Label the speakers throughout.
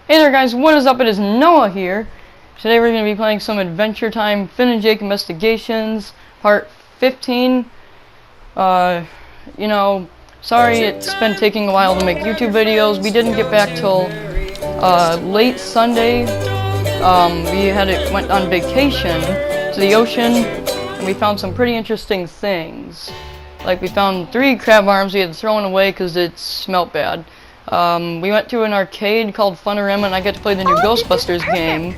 Speaker 1: Hey there guys, what is up? It is Noah here. Today we're going to be playing some Adventure Time Finn and Jake Investigations, part 15. Sorry it's been taking a while to make YouTube videos. We didn't get back till late Sunday. Went on vacation to the ocean, and we found some pretty interesting things. Like, we found 3 crab arms we had thrown away because it smelt bad. We went to an arcade called Funorama, and I got to play the new Ghostbusters game.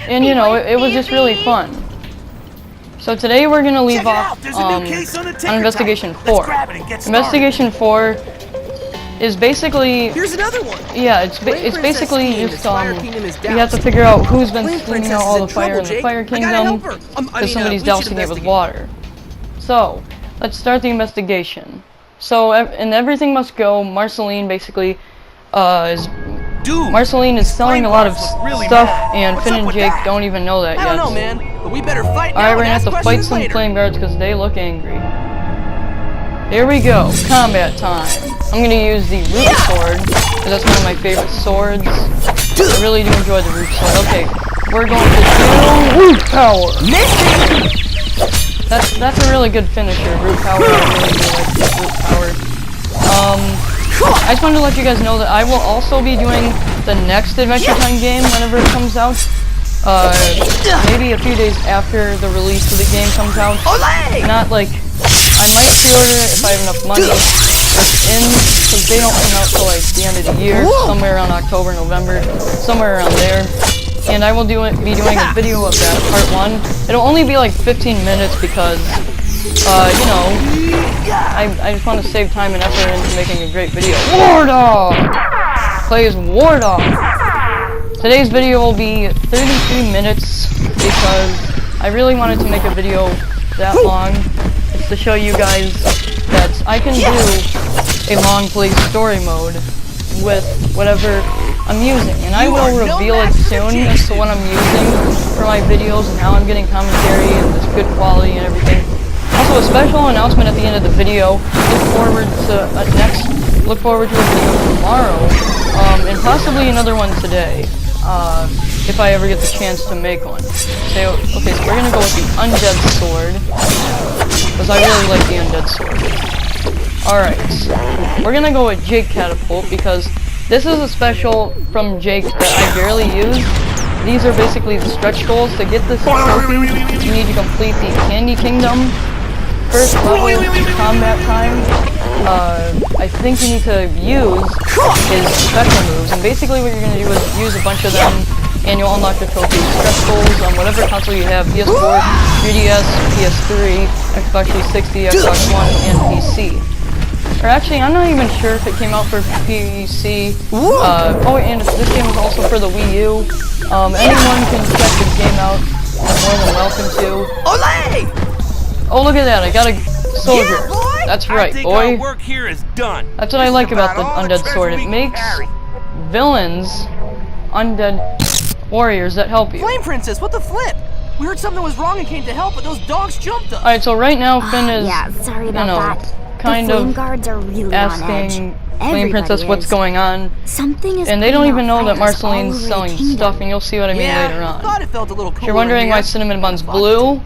Speaker 1: And you know, it was just really fun. So today we're gonna leave off on Investigation 4. Investigation 4 is basically...
Speaker 2: Here's another one.
Speaker 1: Yeah, it's basically just you have to figure out who's been stealing out all the fire in the Fire Kingdom because somebody's dousing it with water. So, let's start the investigation. So, and everything must go. Marceline basically Marceline is selling a lot of stuff, and Finn and Jake don't even know that yet.
Speaker 2: I don't know, man, but we better fight now.
Speaker 1: Alright, we're gonna have to fight some flame guards because they look angry. Here we go, combat time. I'm gonna use the root sword because that's one of my favorite swords. I really do enjoy the root sword. Okay, we're going to do root power. That's a really good finisher, root power. I really do like root power. I just wanted to let you guys know that I will also be doing the next Adventure Time game whenever it comes out. Maybe a few days after the release of the game comes out. Not like, I might pre-order it if I have enough money. Because they don't come out till like the end of the year, somewhere around October, November, somewhere around there. And I will be doing a video of that, part 1. It'll only be like 15 minutes because, you know, I just want to save time and effort into making a great video. War Dog! Play as War Dog. Today's video will be 33 minutes because I really wanted to make a video that long. It's to show you guys that I can do a long play story mode with whatever I'm using, and I will reveal it soon as to what I'm using for my videos and how I'm getting commentary and this good quality and everything. Also, a special announcement at the end of the video. Look forward to a video tomorrow, and possibly another one today, if I ever get the chance to make one. Okay, so we're gonna go with the undead sword because I really like the undead sword. Alright, we're gonna go with Jake Catapult because this is a special from Jake that I barely use. These are basically the stretch goals. To get this trophy, you need to complete the Candy Kingdom. First level combat time, I think you need to use is special moves. And basically what you're going to do is use a bunch of them, and you'll unlock the trophy stretch goals on whatever console you have, PS4, 3DS, PS3, Xbox 360, Xbox One, and PC. Or actually, I'm not even sure if it came out for PC. And this game is also for the Wii U. Anyone can check the game out. You're more than welcome to. Oh, look at that! I got a soldier. That's right, boy.
Speaker 3: Work here is done.
Speaker 1: That's what I like about the undead sword. It makes villains undead warriors that help you.
Speaker 2: Flame Princess, what the flip? We heard something was wrong and came to help, but those dogs jumped us.
Speaker 1: Alright, so right now Finn is,
Speaker 4: sorry about that.
Speaker 1: kind
Speaker 4: the flame
Speaker 1: of
Speaker 4: guards are really
Speaker 1: asking Flame
Speaker 4: Everybody
Speaker 1: Princess what's
Speaker 4: is.
Speaker 1: going on.
Speaker 4: Something is
Speaker 1: And they don't even know that
Speaker 4: fires all
Speaker 1: Marceline's
Speaker 4: over the
Speaker 1: selling
Speaker 4: kingdom.
Speaker 1: stuff, and you'll see what I mean
Speaker 2: Yeah,
Speaker 1: later on.
Speaker 2: thought it felt a little
Speaker 1: If
Speaker 2: cooler
Speaker 1: you're wondering
Speaker 2: in
Speaker 1: why
Speaker 2: here.
Speaker 1: Cinnamon Bun's blue,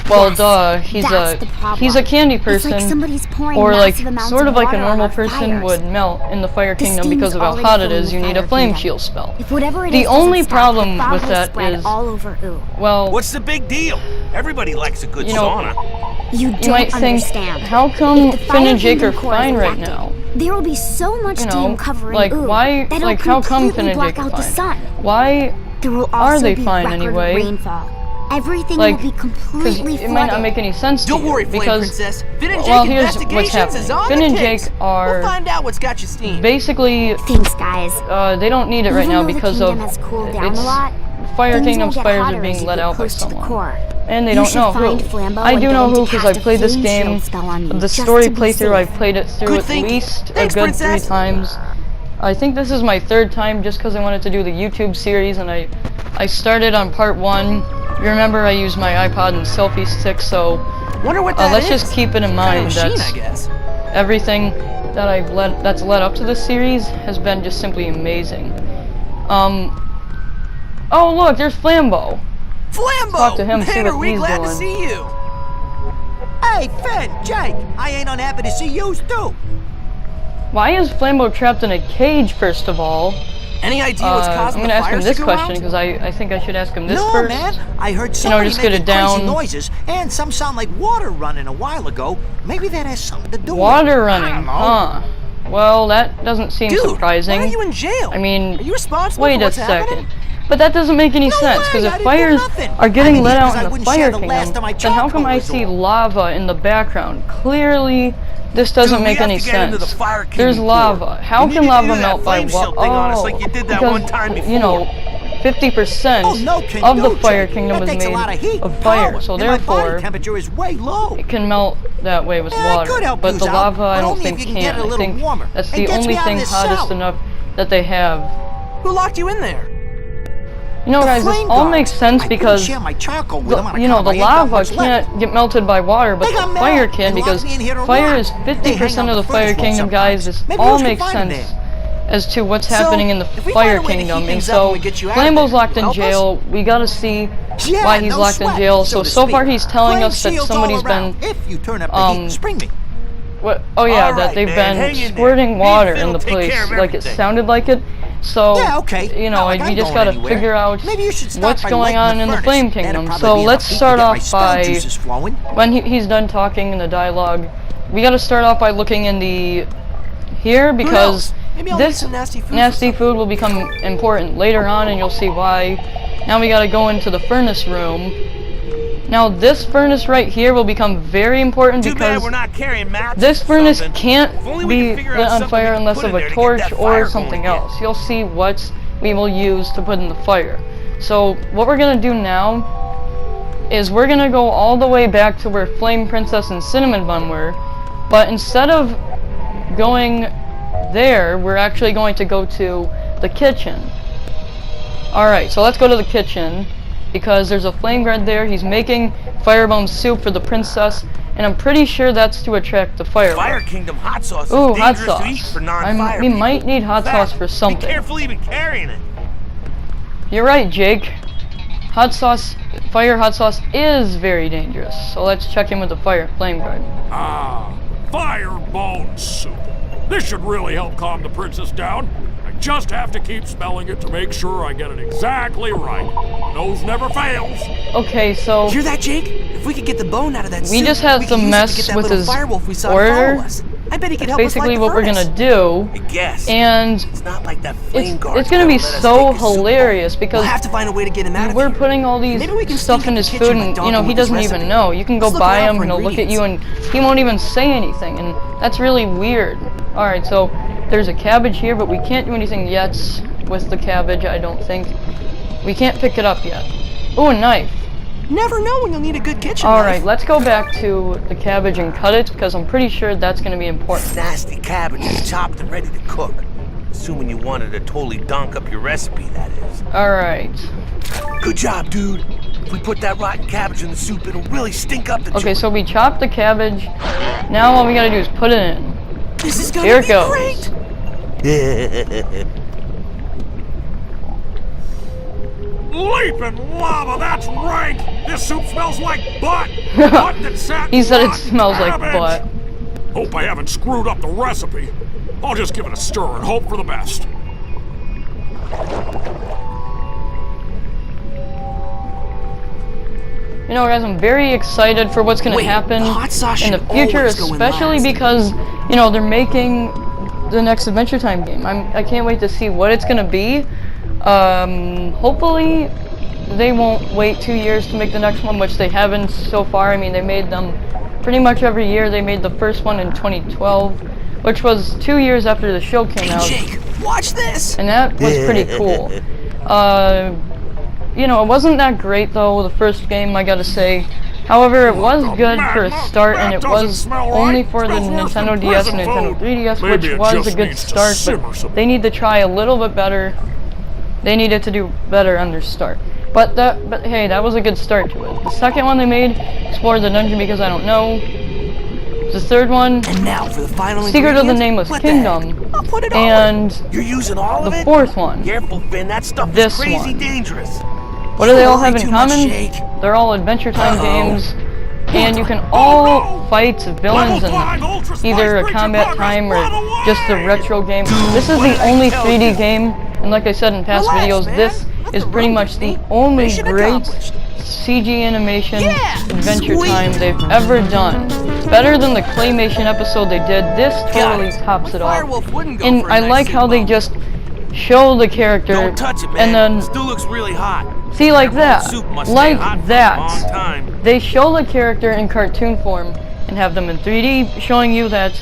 Speaker 1: well,
Speaker 4: Yes,
Speaker 1: duh, he's
Speaker 4: that's the problem.
Speaker 1: a candy
Speaker 4: It's
Speaker 1: person,
Speaker 4: like somebody's pouring
Speaker 1: or like
Speaker 4: massive amounts
Speaker 1: sort of like a
Speaker 4: water on
Speaker 1: normal
Speaker 4: our
Speaker 1: person
Speaker 4: fires.
Speaker 1: would melt in the Fire
Speaker 4: The
Speaker 1: Kingdom
Speaker 4: steam's
Speaker 1: because of how
Speaker 4: already
Speaker 1: hot it
Speaker 4: filling
Speaker 1: is.
Speaker 4: the
Speaker 1: You need
Speaker 4: Fire
Speaker 1: a flame
Speaker 4: Kingdom.
Speaker 1: shield spell.
Speaker 4: If whatever it
Speaker 1: The
Speaker 4: is doesn't
Speaker 1: only
Speaker 4: stop,
Speaker 1: problem
Speaker 4: the fog
Speaker 1: with
Speaker 4: will
Speaker 1: that
Speaker 4: spread
Speaker 1: is,
Speaker 4: all over Ooh.
Speaker 1: well,
Speaker 3: What's the big deal? Everybody likes a good
Speaker 1: You know,
Speaker 3: sauna.
Speaker 4: You
Speaker 1: you
Speaker 4: don't
Speaker 1: might think,
Speaker 4: understand.
Speaker 1: how come
Speaker 4: If the
Speaker 1: Finn and
Speaker 4: Fire
Speaker 1: Jake are
Speaker 4: Kingdom core is
Speaker 1: fine right
Speaker 4: elected,
Speaker 1: now?
Speaker 4: There will be so much
Speaker 1: You know,
Speaker 4: steam covering
Speaker 1: like,
Speaker 4: Ooh
Speaker 1: why,
Speaker 4: that
Speaker 1: like,
Speaker 4: it'll
Speaker 1: how come Finn
Speaker 4: completely
Speaker 1: and
Speaker 4: black
Speaker 1: Jake are
Speaker 4: out the
Speaker 1: fine?
Speaker 4: sun.
Speaker 1: Why
Speaker 4: There will
Speaker 1: are
Speaker 4: also
Speaker 1: they
Speaker 4: be
Speaker 1: fine
Speaker 4: record
Speaker 1: anyway?
Speaker 4: rainfall. Everything
Speaker 1: Like,
Speaker 4: will be
Speaker 1: because
Speaker 4: completely
Speaker 1: it might not
Speaker 4: flooded.
Speaker 1: make any sense to
Speaker 2: Don't
Speaker 1: you,
Speaker 2: worry, Flame
Speaker 1: because,
Speaker 2: Princess. Finn and Jake
Speaker 1: well, here's what's
Speaker 2: Investigations
Speaker 1: happening.
Speaker 2: is on
Speaker 1: Finn
Speaker 2: the
Speaker 1: and
Speaker 2: case.
Speaker 1: Jake are
Speaker 2: We'll find out what's got you steamed.
Speaker 1: basically,
Speaker 4: Thanks, guys.
Speaker 1: they don't need it right
Speaker 4: Even
Speaker 1: now
Speaker 4: though
Speaker 1: because
Speaker 4: the
Speaker 1: of
Speaker 4: kingdom has cooled down
Speaker 1: it's
Speaker 4: a lot,
Speaker 1: Fire
Speaker 4: things
Speaker 1: Kingdom's
Speaker 4: will get
Speaker 1: fires
Speaker 4: hotter
Speaker 1: are
Speaker 4: as
Speaker 1: being
Speaker 4: you
Speaker 1: let
Speaker 4: get
Speaker 1: out by
Speaker 4: close to the
Speaker 1: someone,
Speaker 4: core.
Speaker 1: and they
Speaker 4: You
Speaker 1: don't
Speaker 4: should
Speaker 1: know
Speaker 4: find
Speaker 1: who.
Speaker 4: Flambeau
Speaker 1: I
Speaker 4: and
Speaker 1: do
Speaker 4: get
Speaker 1: know
Speaker 4: him
Speaker 1: who
Speaker 4: to
Speaker 1: because I've
Speaker 4: cast
Speaker 1: played
Speaker 4: a
Speaker 1: this
Speaker 4: flame
Speaker 1: game.
Speaker 4: shield spell on you,
Speaker 1: The
Speaker 4: just
Speaker 1: story
Speaker 4: to be
Speaker 1: playthrough,
Speaker 4: safe.
Speaker 1: I've played it through
Speaker 2: Good
Speaker 1: at
Speaker 2: thinking.
Speaker 1: least a
Speaker 2: Thanks,
Speaker 1: good
Speaker 2: Princess.
Speaker 1: 3 times. I think this is my 3rd time just because I wanted to do the YouTube series, and I started on part 1. You remember I used my iPod and selfie stick, so
Speaker 2: Wonder what that
Speaker 1: let's
Speaker 2: is.
Speaker 1: just keep it in
Speaker 2: Kind
Speaker 1: mind
Speaker 2: of machine,
Speaker 1: that
Speaker 2: I guess.
Speaker 1: everything that's led up to this series has been just simply amazing. Oh look, there's Flambeau.
Speaker 2: Flambeau!
Speaker 1: Talk to him,
Speaker 2: Man,
Speaker 1: see what
Speaker 2: are we
Speaker 1: he's
Speaker 2: glad
Speaker 1: doing.
Speaker 2: to see you.
Speaker 5: Hey, Finn, Jake, I ain't unhappy to see you too.
Speaker 1: Why is Flambeau trapped in a cage, first of all?
Speaker 2: Any idea what's
Speaker 1: I'm
Speaker 2: causing the
Speaker 1: gonna ask him
Speaker 2: fires
Speaker 1: this
Speaker 2: to go
Speaker 1: question
Speaker 2: out?
Speaker 1: because I think I should ask him this
Speaker 5: No,
Speaker 1: first.
Speaker 5: man, I heard somebody
Speaker 1: just get
Speaker 5: making
Speaker 1: it down.
Speaker 5: crazy noises, and some sound like water running a while ago. Maybe that has something to do
Speaker 1: Water
Speaker 5: with it. I
Speaker 1: running,
Speaker 5: don't know.
Speaker 1: huh? Well, that doesn't seem
Speaker 2: Dude,
Speaker 1: surprising.
Speaker 2: why are you in jail?
Speaker 1: I mean,
Speaker 2: are you responsible
Speaker 1: wait
Speaker 2: for
Speaker 1: a
Speaker 2: what's
Speaker 1: second.
Speaker 2: happening?
Speaker 1: But that doesn't make any sense,
Speaker 5: way,
Speaker 1: because
Speaker 5: I
Speaker 1: if
Speaker 5: didn't do
Speaker 1: fires
Speaker 5: nothing.
Speaker 1: are getting
Speaker 5: I'm
Speaker 1: let
Speaker 5: here
Speaker 1: out
Speaker 5: 'cause I
Speaker 1: in the
Speaker 5: wouldn't
Speaker 1: Fire
Speaker 5: share the
Speaker 1: Kingdom,
Speaker 5: last of my
Speaker 1: then how come I
Speaker 5: charcoal
Speaker 1: see
Speaker 5: with
Speaker 1: lava in the background? Clearly, this doesn't
Speaker 3: Dude,
Speaker 1: make
Speaker 3: we
Speaker 1: any
Speaker 3: have to get into
Speaker 1: sense.
Speaker 3: the Fire
Speaker 1: There's
Speaker 3: Kingdom
Speaker 1: lava.
Speaker 3: core.
Speaker 1: How
Speaker 3: You
Speaker 1: can
Speaker 3: need to
Speaker 1: lava
Speaker 3: do that
Speaker 1: melt by
Speaker 3: flame shield thing on us like you did that
Speaker 1: because,
Speaker 3: one time
Speaker 1: you
Speaker 3: before.
Speaker 1: know, 50%
Speaker 5: Oh, no, can
Speaker 1: of the
Speaker 5: do,
Speaker 1: Fire
Speaker 5: Jake.
Speaker 1: Kingdom
Speaker 5: that
Speaker 1: is
Speaker 5: takes
Speaker 1: made
Speaker 5: a lot of heat,
Speaker 1: of fire,
Speaker 5: power,
Speaker 1: so
Speaker 5: and my body
Speaker 1: therefore
Speaker 5: temperature is way low.
Speaker 1: it can melt that way with
Speaker 5: Yeah, it
Speaker 1: water.
Speaker 5: could help
Speaker 1: But
Speaker 5: yous
Speaker 1: the
Speaker 5: out,
Speaker 1: lava I
Speaker 5: but
Speaker 1: don't
Speaker 5: only
Speaker 1: think
Speaker 5: if you can get it a
Speaker 1: I
Speaker 5: little
Speaker 1: think
Speaker 5: warmer
Speaker 1: that's
Speaker 5: and
Speaker 1: the
Speaker 5: gets
Speaker 1: only
Speaker 5: me out of
Speaker 1: thing
Speaker 5: this
Speaker 1: hottest
Speaker 5: cell.
Speaker 1: enough that they have.
Speaker 2: Who locked you in there?
Speaker 1: You know,
Speaker 5: The
Speaker 1: guys, this
Speaker 5: flame
Speaker 1: all
Speaker 5: guards.
Speaker 1: makes sense
Speaker 5: I
Speaker 1: because
Speaker 5: couldn't share my charcoal with them on
Speaker 1: you know,
Speaker 5: account
Speaker 1: the
Speaker 5: I ain't got
Speaker 1: lava
Speaker 5: much left.
Speaker 1: can't get melted by water, but
Speaker 5: They got
Speaker 1: the
Speaker 5: mad
Speaker 1: fire can
Speaker 5: and locked
Speaker 1: because
Speaker 5: me in here to
Speaker 1: fire
Speaker 5: rot.
Speaker 1: is
Speaker 5: They
Speaker 1: 50%
Speaker 5: hang
Speaker 1: of
Speaker 5: out
Speaker 1: the
Speaker 5: the
Speaker 1: Fire
Speaker 5: furnace wall
Speaker 1: Kingdom, guys. This
Speaker 5: sometimes. Maybe
Speaker 1: all
Speaker 5: yours can
Speaker 1: makes
Speaker 5: find 'em
Speaker 1: sense
Speaker 5: there.
Speaker 1: as to what's
Speaker 2: So,
Speaker 1: happening in the
Speaker 2: if we
Speaker 1: Fire
Speaker 2: find a way to heat
Speaker 1: Kingdom. And
Speaker 2: things up
Speaker 1: so,
Speaker 2: when we get you out of
Speaker 1: Flambeau's
Speaker 2: there,
Speaker 1: locked in
Speaker 2: help us?
Speaker 1: jail. We gotta see
Speaker 5: Yeah,
Speaker 1: why he's
Speaker 5: no
Speaker 1: locked in
Speaker 5: sweat,
Speaker 1: jail.
Speaker 5: so
Speaker 1: So
Speaker 5: to
Speaker 1: far
Speaker 5: speak.
Speaker 1: he's telling
Speaker 5: Flame
Speaker 1: us that
Speaker 5: shields
Speaker 1: somebody's
Speaker 5: all around.
Speaker 1: been
Speaker 5: If you turn up the heat and spring me.
Speaker 1: what? Oh yeah,
Speaker 3: All
Speaker 1: that
Speaker 3: right,
Speaker 1: they've
Speaker 3: man, hang
Speaker 1: been
Speaker 3: in
Speaker 1: squirting
Speaker 3: there.
Speaker 1: water
Speaker 3: Me and
Speaker 1: in the
Speaker 3: Phil will take care
Speaker 1: place.
Speaker 3: of
Speaker 1: Like it
Speaker 3: everything.
Speaker 1: sounded like it. So
Speaker 5: Yeah, okay.
Speaker 1: you
Speaker 5: Not
Speaker 1: know,
Speaker 5: like
Speaker 1: you
Speaker 5: I'm
Speaker 1: just
Speaker 5: going
Speaker 1: gotta
Speaker 5: anywhere.
Speaker 1: figure out
Speaker 5: Maybe you should start
Speaker 1: what's
Speaker 5: by
Speaker 1: going
Speaker 5: lighting
Speaker 1: on in the
Speaker 5: furnace.
Speaker 1: Flame
Speaker 5: That'd
Speaker 1: Kingdom.
Speaker 5: probably
Speaker 1: So
Speaker 5: be
Speaker 1: let's
Speaker 5: enough heat to
Speaker 1: start
Speaker 5: get my
Speaker 1: off
Speaker 5: spell
Speaker 1: by
Speaker 5: juices flowing.
Speaker 1: when he's done talking in the dialogue. We gotta start off by looking in the here because
Speaker 2: knows? Maybe I'll make
Speaker 1: this
Speaker 2: some nasty food or
Speaker 1: nasty food will become important later on, and you'll see why. Now we gotta go into the furnace room. Now this furnace right here will become very important
Speaker 3: Too bad
Speaker 1: because
Speaker 3: we're not carrying matches.
Speaker 1: this
Speaker 3: or
Speaker 1: furnace
Speaker 3: something.
Speaker 1: can't
Speaker 3: If only we
Speaker 1: be
Speaker 3: could figure out
Speaker 1: lit on
Speaker 3: something we
Speaker 1: fire
Speaker 3: can
Speaker 1: unless
Speaker 3: put
Speaker 1: of
Speaker 3: in
Speaker 1: a
Speaker 3: there to get
Speaker 1: torch
Speaker 3: that
Speaker 1: or
Speaker 3: fire
Speaker 1: something
Speaker 3: going again.
Speaker 1: else. You'll see what we will use to put in the fire. So what we're gonna do now is we're gonna go all the way back to where Flame Princess and Cinnamon Bun were, but instead of going there, we're actually going to go to the kitchen. Alright, so let's go to the kitchen because there's a flame guard there. He's making firebomb soup for the princess, and I'm pretty sure that's to attract the fire.
Speaker 3: Fire Kingdom hot sauce is
Speaker 1: Ooh, hot
Speaker 3: dangerous to eat
Speaker 1: sauce.
Speaker 3: for non-fire
Speaker 1: We
Speaker 3: people.
Speaker 1: might need hot
Speaker 3: In fact,
Speaker 1: sauce for something.
Speaker 3: Be careful even carrying it.
Speaker 1: You're right, Jake. Hot sauce, fire hot sauce is very dangerous. So let's check in with the flame guard.
Speaker 6: Ah, firebone soup. This should really help calm the princess down. I just have to keep smelling it to make sure I get it exactly right. Nose never fails.
Speaker 1: Okay, so
Speaker 2: Hear that, Jake? If we could get the bone out of that
Speaker 1: We
Speaker 2: soup,
Speaker 1: just had
Speaker 2: we could
Speaker 1: some
Speaker 2: use it
Speaker 1: mess
Speaker 2: to get that
Speaker 1: with
Speaker 2: little
Speaker 1: his
Speaker 2: firewolf we saw
Speaker 1: order.
Speaker 2: follow us. I bet he could
Speaker 1: that's
Speaker 2: help us light
Speaker 1: basically
Speaker 2: the
Speaker 1: what we're
Speaker 2: furnace.
Speaker 1: gonna do.
Speaker 3: I guess.
Speaker 1: And
Speaker 3: It's not like that flame
Speaker 1: it's
Speaker 3: guard's
Speaker 1: gonna be
Speaker 3: let us
Speaker 1: so
Speaker 3: take his soup
Speaker 1: hilarious
Speaker 2: We'll
Speaker 1: because
Speaker 2: have to find a way to get him out of
Speaker 1: we're
Speaker 2: here.
Speaker 1: putting all these
Speaker 2: Maybe we can
Speaker 1: stuff
Speaker 2: sneak
Speaker 1: in
Speaker 2: in
Speaker 1: his
Speaker 2: the kitchen
Speaker 1: food
Speaker 2: by
Speaker 1: and,
Speaker 2: dogging
Speaker 1: he
Speaker 2: with this
Speaker 1: doesn't even
Speaker 2: recipe.
Speaker 1: know. You can go
Speaker 2: Let's look
Speaker 1: buy
Speaker 2: around
Speaker 1: him
Speaker 2: for
Speaker 1: and he'll look at you and
Speaker 2: ingredients.
Speaker 1: he won't even say anything, and that's really weird. Alright, so there's a cabbage here, but we can't do anything yet with the cabbage, I don't think. We can't pick it up yet. Oh, a knife.
Speaker 2: Never know when you'll need a good kitchen
Speaker 1: Alright,
Speaker 2: knife.
Speaker 1: let's go back to the cabbage and cut it, because I'm pretty sure that's going to be important.
Speaker 3: Nasty cabbage is chopped and ready to cook. Assuming you wanted to totally donk up your recipe, that is.
Speaker 1: Alright.
Speaker 3: Good job, dude. If we put that rotten cabbage in the soup, it'll really stink up the
Speaker 1: Okay,
Speaker 3: joint.
Speaker 1: so we chopped the cabbage. Now all we gotta do is put it in.
Speaker 2: This is gonna
Speaker 1: Here
Speaker 2: be
Speaker 1: it goes.
Speaker 2: great.
Speaker 6: Leaping lava, that's rank! This soup smells like butt! Butt that sat
Speaker 1: He said it
Speaker 6: rotten
Speaker 1: smells like
Speaker 6: cabbage.
Speaker 1: butt.
Speaker 6: Hope I haven't screwed up the recipe. I'll just give it a stir and hope for the best.
Speaker 1: You know, guys, I'm very excited for what's going to
Speaker 2: Wait,
Speaker 1: happen
Speaker 2: the hot sauce
Speaker 1: in the
Speaker 2: should
Speaker 1: future,
Speaker 2: always go in
Speaker 1: especially
Speaker 2: last.
Speaker 1: because, you know, they're making the next Adventure Time game. I can't wait to see what it's going to be. Hopefully they won't wait 2 years to make the next one, which they haven't so far. I mean, they made them pretty much every year. They made the first one in 2012, which was 2 years after the show came
Speaker 2: Hey,
Speaker 1: out.
Speaker 2: Jake, watch this.
Speaker 1: And that was pretty cool. You know, it wasn't that great though, the first game, I gotta say. However, it was good for a start, and it was only for the Nintendo DS and Nintendo 3DS,
Speaker 6: Maybe
Speaker 1: which
Speaker 6: it
Speaker 1: was a
Speaker 6: just
Speaker 1: good
Speaker 6: needs to
Speaker 1: start,
Speaker 6: simmer
Speaker 1: but
Speaker 6: some
Speaker 1: they need to try a little bit better. They needed to do better on their start. But hey, that was a good start to it. The second one they made, Explore the Dungeon Because I Don't Know. The third one,
Speaker 2: And now for the final
Speaker 1: Secret of the
Speaker 2: ingredient.
Speaker 1: Nameless
Speaker 2: What the heck?
Speaker 1: Kingdom,
Speaker 2: I'll put it all in.
Speaker 1: and
Speaker 3: You're using all of
Speaker 1: the
Speaker 3: it?
Speaker 1: fourth one.
Speaker 3: Careful, Finn. That stuff
Speaker 1: This
Speaker 3: is crazy
Speaker 1: one.
Speaker 3: dangerous.
Speaker 1: What do they all
Speaker 2: Worry
Speaker 1: have in
Speaker 2: too much,
Speaker 1: common?
Speaker 2: Jake.
Speaker 1: They're all Adventure Time
Speaker 2: Uh-oh.
Speaker 1: games, and you can all
Speaker 6: no!
Speaker 1: fight villains in
Speaker 6: Level 5 Ultra Spice
Speaker 1: either a
Speaker 6: Breacher
Speaker 1: combat
Speaker 6: progress,
Speaker 1: time or
Speaker 6: run away!
Speaker 1: just the retro game. This is
Speaker 3: what did
Speaker 1: the
Speaker 3: I
Speaker 1: only
Speaker 3: tell
Speaker 1: 3D
Speaker 3: you?
Speaker 1: game, and like I said in past
Speaker 2: Relax,
Speaker 1: videos,
Speaker 2: man.
Speaker 1: this
Speaker 2: Let
Speaker 1: is
Speaker 2: the
Speaker 1: pretty
Speaker 2: room
Speaker 1: much the
Speaker 2: be.
Speaker 1: only
Speaker 2: Mission
Speaker 1: great
Speaker 2: accomplished.
Speaker 1: CG animation
Speaker 2: Yeah,
Speaker 1: Adventure
Speaker 2: sweet.
Speaker 1: Time they've ever done. Better than the claymation episode they did. This totally
Speaker 2: Got it.
Speaker 1: tops it off.
Speaker 2: Firewolf wouldn't go
Speaker 1: And
Speaker 2: for a
Speaker 1: I
Speaker 2: nice
Speaker 1: like how they
Speaker 2: bone.
Speaker 1: just show the character
Speaker 3: Don't touch it, man.
Speaker 1: and then
Speaker 3: Still looks really hot.
Speaker 1: see like that,
Speaker 3: Soup must stay
Speaker 1: like
Speaker 3: hot for a
Speaker 1: that.
Speaker 3: long time.
Speaker 1: They show the character in cartoon form and have them in 3D, showing you that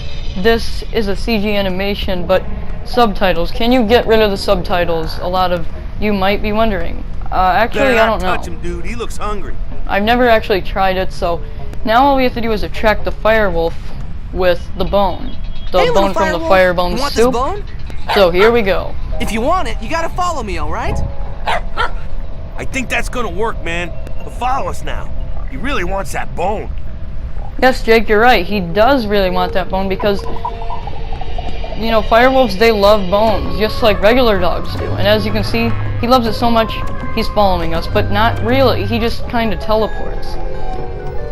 Speaker 1: this is a CG animation, but subtitles. Can you get rid of the subtitles? A lot of you might be wondering. Actually,
Speaker 3: Better
Speaker 1: I
Speaker 3: not
Speaker 1: don't
Speaker 3: touch
Speaker 1: know.
Speaker 3: him, dude. He looks hungry.
Speaker 1: I've never actually tried it, so now all we have to do is attract the firewolf with the bone. The
Speaker 2: Hey, little
Speaker 1: bone from the
Speaker 2: Firewolf,
Speaker 1: firebone
Speaker 2: you want
Speaker 1: soup.
Speaker 2: this bone?
Speaker 1: So here we go.
Speaker 2: If you want it, you gotta follow me, all right?
Speaker 3: I think that's gonna work, man. But follow us now. He really wants that bone.
Speaker 1: Yes, Jake, you're right. He does really want that bone because, you know, firewolves, they love bones, just like regular dogs do. And as you can see, he loves it so much, he's following us, but not really. He just kind of teleports.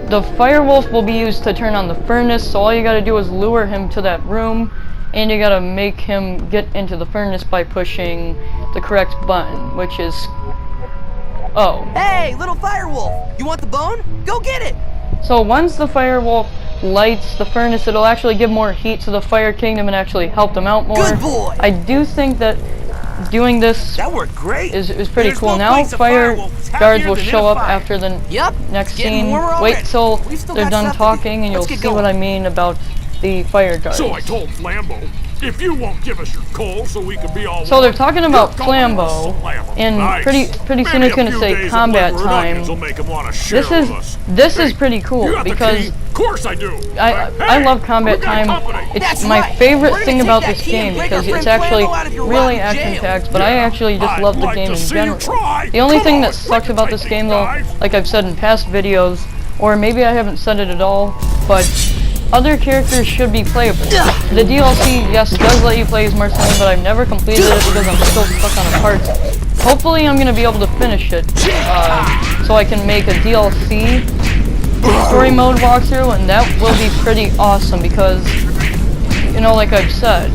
Speaker 1: The firewolf will be used to turn on the furnace, so all you gotta do is lure him to that room, and you gotta make him get into the furnace by pushing the correct button, which is... Oh.
Speaker 2: Hey, little Firewolf, you want the bone? Go get it!
Speaker 1: So once the firewolf lights the furnace, it'll actually give more heat to the Fire Kingdom and actually help them out more.
Speaker 2: Good boy.
Speaker 1: I do think that doing this
Speaker 3: That worked great.
Speaker 1: is pretty
Speaker 3: There's
Speaker 1: cool.
Speaker 3: no
Speaker 1: Now
Speaker 3: place a
Speaker 1: fire
Speaker 3: firewolf is
Speaker 1: guards
Speaker 3: happier
Speaker 1: will
Speaker 3: than in
Speaker 1: show
Speaker 3: a
Speaker 1: up
Speaker 3: fire.
Speaker 1: after the
Speaker 2: Yep.
Speaker 1: next
Speaker 2: getting
Speaker 1: scene.
Speaker 2: warmer
Speaker 1: Wait
Speaker 2: already.
Speaker 1: till
Speaker 2: We've still
Speaker 1: they're
Speaker 2: got
Speaker 1: done
Speaker 2: stuff to do.
Speaker 1: talking and you'll
Speaker 2: Let's
Speaker 1: see
Speaker 2: get
Speaker 1: what I
Speaker 2: going.
Speaker 1: mean about the fire guards.
Speaker 6: So I told Flambeau, if you won't give us your coal so we can be all
Speaker 1: So they're
Speaker 6: one,
Speaker 1: talking about
Speaker 6: you're going to
Speaker 1: Flambeau,
Speaker 6: slam 'em.
Speaker 1: and
Speaker 6: Nice.
Speaker 1: pretty soon
Speaker 6: Maybe
Speaker 1: it's gonna
Speaker 6: a few
Speaker 1: say
Speaker 6: days of
Speaker 1: combat
Speaker 6: liver and
Speaker 1: time.
Speaker 6: onions will make 'em wanna share
Speaker 1: This
Speaker 6: with us.
Speaker 1: is
Speaker 6: Hey,
Speaker 1: pretty cool
Speaker 6: you got the
Speaker 1: because
Speaker 6: key? Of course I do.
Speaker 1: I
Speaker 6: Hey,
Speaker 1: love combat
Speaker 6: we got
Speaker 1: time.
Speaker 6: company.
Speaker 1: It's
Speaker 2: That's
Speaker 1: my
Speaker 2: right.
Speaker 1: favorite
Speaker 2: We're gonna
Speaker 1: thing
Speaker 2: take
Speaker 1: about
Speaker 2: that
Speaker 1: this
Speaker 2: key and
Speaker 1: game
Speaker 2: break
Speaker 1: because
Speaker 2: our
Speaker 1: it's
Speaker 2: friend
Speaker 1: actually
Speaker 2: Flambeau out of your
Speaker 1: really
Speaker 2: rotten
Speaker 1: action
Speaker 2: jail.
Speaker 1: packed, but I actually just
Speaker 6: I'd
Speaker 1: love the
Speaker 6: like
Speaker 1: game
Speaker 6: to
Speaker 1: in
Speaker 6: see you
Speaker 1: general.
Speaker 6: try.
Speaker 1: The only
Speaker 6: Come
Speaker 1: thing
Speaker 6: on,
Speaker 1: that
Speaker 6: we
Speaker 1: sucks
Speaker 6: can
Speaker 1: about
Speaker 6: take
Speaker 1: this
Speaker 6: these
Speaker 1: game though,
Speaker 6: guys.
Speaker 1: like I've said in past videos, or maybe I haven't said it at all, but other characters should be playable. The DLC, yes, does let you play as Marceline, but I've never completed it because I'm still stuck on a part. Hopefully I'm going to be able to finish it, so I can make a DLC story mode walkthrough, and that will be pretty awesome because, you know, like I've said,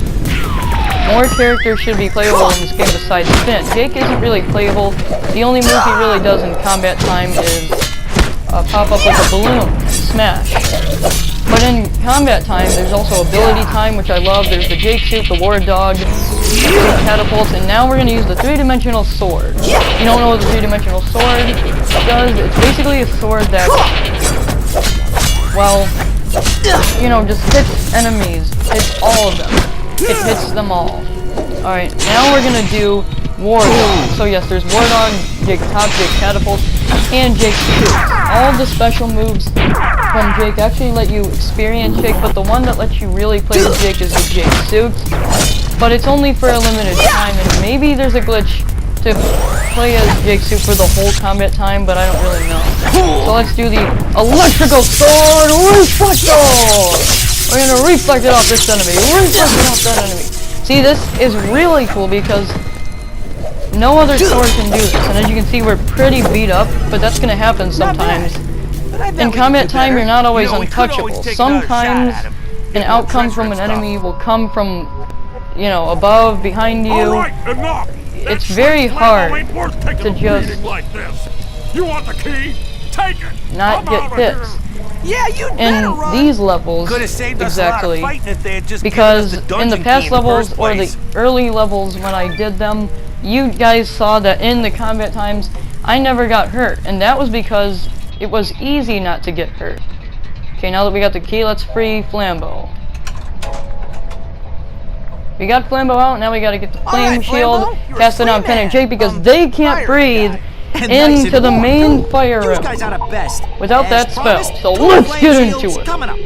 Speaker 1: more characters should be playable in this game besides Finn. Jake isn't really playable. The only move he really does in combat time is pop up with a balloon and smash. But in combat time, there's also ability time, which I love. There's the Jake Soup, the War Dog, the catapults, and now we're going to use the three-dimensional sword. If you don't know what the three-dimensional sword does, it's basically a sword that, well, you know, just hits enemies. Hits all of them. It hits them all. Alright, now we're going to do War Dog. So yes, there's War Dog, Jake Top, Jake Catapult, and Jake Soup. All the special moves from Jake actually let you experience Jake, but the one that lets you really play with Jake is the Jake Suit. But it's only for a limited time, and maybe there's a glitch to play as Jake Soup for the whole combat time, but I don't really know. So let's do the Electrical Sword Reflector! We're gonna reflect it off this enemy, reflect it off that enemy. See, this is really cool because no other sword can do this, and as you can see, we're pretty beat up, but that's gonna happen sometimes. In combat time, you're not always
Speaker 3: You know, we could always
Speaker 1: untouchable.
Speaker 3: take another shot
Speaker 1: Sometimes
Speaker 3: at him.
Speaker 1: an outcome from an enemy will come from, you know, above, behind you.
Speaker 6: All right, enough. That
Speaker 1: It's very
Speaker 6: Flambeau
Speaker 1: hard
Speaker 6: ain't worth taking
Speaker 1: to
Speaker 6: a
Speaker 1: just
Speaker 6: beating like this. You want the key? Take it.
Speaker 1: not
Speaker 6: I'm
Speaker 1: get
Speaker 6: outta
Speaker 1: hit.
Speaker 6: here.
Speaker 2: Yeah, you
Speaker 1: In
Speaker 2: better run.
Speaker 1: these levels,
Speaker 3: Could have saved us
Speaker 1: exactly,
Speaker 3: a lot of fighting if they had just
Speaker 1: because
Speaker 3: given us the
Speaker 1: in the
Speaker 3: dungeon
Speaker 1: past
Speaker 3: key in the
Speaker 1: levels
Speaker 3: first
Speaker 1: or the
Speaker 3: place.
Speaker 1: early levels when I did them, you guys saw that in the combat times, I never got hurt, and that was because it was easy not to get hurt. Okay, now that we got the key, let's free Flambeau. We got Flambeau out, now we gotta get the flame
Speaker 2: Alright,
Speaker 1: shield,
Speaker 2: Flambeau, you're a
Speaker 1: cast it on
Speaker 2: free
Speaker 1: Finn and
Speaker 2: man.
Speaker 1: Jake because they can't
Speaker 2: fire
Speaker 1: breathe
Speaker 2: guy.
Speaker 5: And nice
Speaker 1: into
Speaker 5: and
Speaker 1: the
Speaker 5: warm,
Speaker 1: main
Speaker 5: too.
Speaker 1: fire
Speaker 5: You
Speaker 1: room
Speaker 5: guys are the best.
Speaker 1: without
Speaker 5: As
Speaker 1: that spell.
Speaker 5: promised,
Speaker 1: So
Speaker 5: 2
Speaker 1: let's
Speaker 5: flame
Speaker 1: get into
Speaker 5: shields
Speaker 1: it.
Speaker 5: Coming up.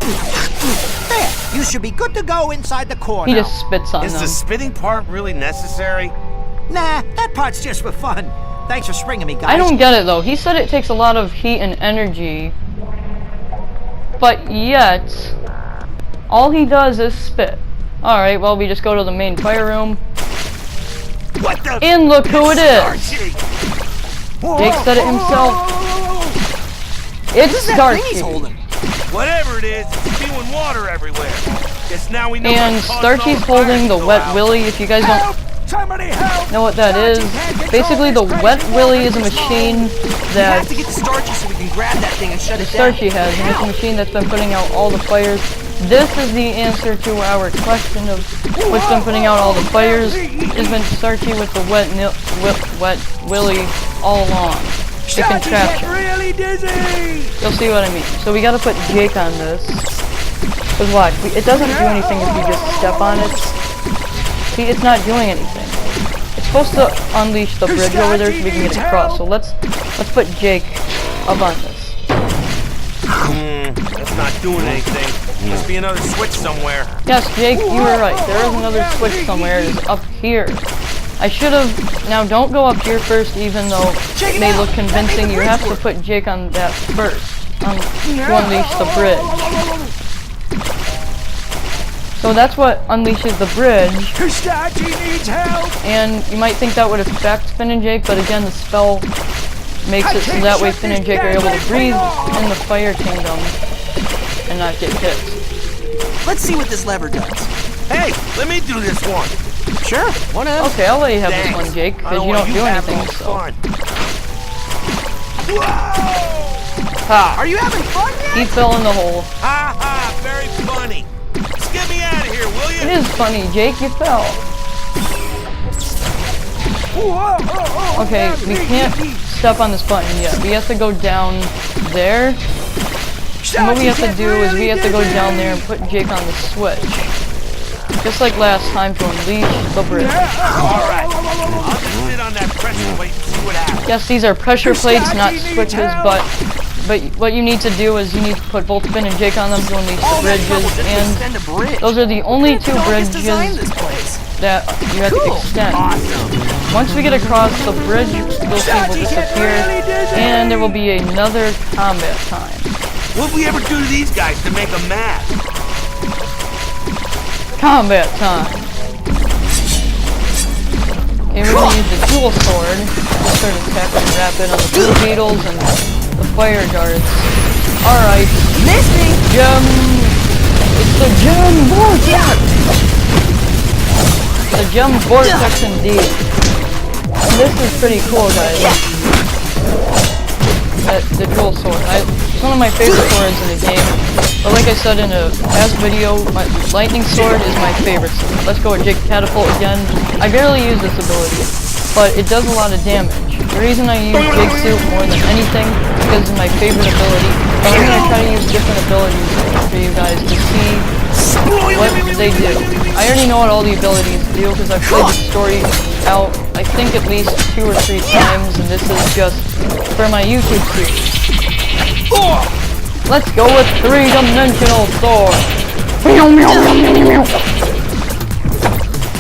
Speaker 5: There, you should be good to go inside the core
Speaker 1: He
Speaker 5: now.
Speaker 1: just spits on
Speaker 3: Is
Speaker 1: them.
Speaker 3: the spitting part really necessary?
Speaker 5: Nah, that part's just for fun. Thanks for springing me, guys.
Speaker 1: I don't get it though. He said it takes a lot of heat and energy, but yet all he does is spit. Alright, well, we just go to the main fire room.
Speaker 3: What the?
Speaker 1: And look who it is!
Speaker 3: Starchy!
Speaker 1: Jake said it himself. It's
Speaker 2: That thing he's
Speaker 1: Starchy.
Speaker 2: holding.
Speaker 3: Whatever it is, it's spewing water everywhere. Guess now we know
Speaker 1: And
Speaker 3: what's causing all
Speaker 1: Starchy's
Speaker 3: the
Speaker 1: holding
Speaker 3: fires
Speaker 1: the
Speaker 3: to go
Speaker 1: Wet
Speaker 3: out.
Speaker 1: Willy. If you guys don't
Speaker 6: Somebody help!
Speaker 1: know what that is, basically the Wet Willy is a machine
Speaker 2: We have
Speaker 1: that
Speaker 2: to get to Starchy so we can grab that thing and shut
Speaker 1: the
Speaker 2: it down.
Speaker 1: Starchy has, and it's a machine that's been putting out all the fires. This is the answer to our question of what's been putting out all the fires. Has been Starchy with the Wet Willy all along. The contraption.
Speaker 6: Really dizzy!
Speaker 1: You'll see what I mean. So we gotta put Jake on this. Cause watch, it doesn't do anything if you just step on it. See, it's not doing anything. It's supposed to unleash the bridge over there so we can get across. So let's put Jake up on this.
Speaker 3: That's not doing anything. Must be another switch somewhere.
Speaker 1: Yes, Jake, you were right. There is another switch somewhere. It is up here. I should have... Now, don't go up here first, even though it may look convincing. You have to put Jake on that first to unleash the bridge. So that's what unleashes the bridge.
Speaker 6: Starchy needs help!
Speaker 1: And you might think that would affect Finn and Jake, but again, the spell makes it so that way Finn and Jake are able to breathe in the Fire Kingdom and not get hit.
Speaker 2: Let's see what this lever does.
Speaker 3: Hey, let me do this one.
Speaker 2: Sure, whatever.
Speaker 1: Okay, I'll let you have this
Speaker 3: Thanks.
Speaker 1: one, Jake,
Speaker 3: I
Speaker 1: because you
Speaker 3: want
Speaker 1: don't do
Speaker 3: having
Speaker 1: anything, so...
Speaker 3: fun. Whoa!
Speaker 1: Ha!
Speaker 2: Are you having fun yet?
Speaker 1: He fell in the hole.
Speaker 3: Ha ha! Very funny. Just get me out of here, will
Speaker 1: It
Speaker 3: you?
Speaker 1: is funny, Jake, you fell. Okay, we can't step on this button yet. We have to go down there. And what we have to do is we have to go down there and put Jake on the switch. Just like last time to unleash the bridge.
Speaker 3: Alright. I'll just sit on that pressure plate and see what happens.
Speaker 1: Yes, these are pressure plates, not switches, but what you need to do is you need to put both Finn and Jake on them to unleash the
Speaker 2: All that trouble
Speaker 1: bridges,
Speaker 2: just to
Speaker 1: and
Speaker 2: extend a bridge.
Speaker 1: those are the only two
Speaker 2: Dog has designed
Speaker 1: bridges
Speaker 2: this place.
Speaker 1: that you have to extend. Once we get across the bridge, those things will disappear, and there will be another combat time.
Speaker 3: What'd we ever do to these guys to make them mad?
Speaker 1: Combat time! Okay, we're gonna use the dual sword to start attacking rapid on the blue beetles and the fire guards. Alright.
Speaker 2: Miss me!
Speaker 1: Gem! It's the gem vortex! The gem vortex indeed. And this is pretty cool, guys. The dual sword. It's one of my favorite swords in the game. But like I said in a past video, my lightning sword is my favorite sword. Let's go with Jake Catapult again. I barely use this ability, but it does a lot of damage. The reason I use Big Suit more than anything is because it's my favorite ability. But I'm going to try to use different abilities for you guys to see what they do. I already know what all the abilities do because I've played the story out, I think, at least 2 or 3 times, and this is just for my YouTube series. Let's go with 3-dimensional sword.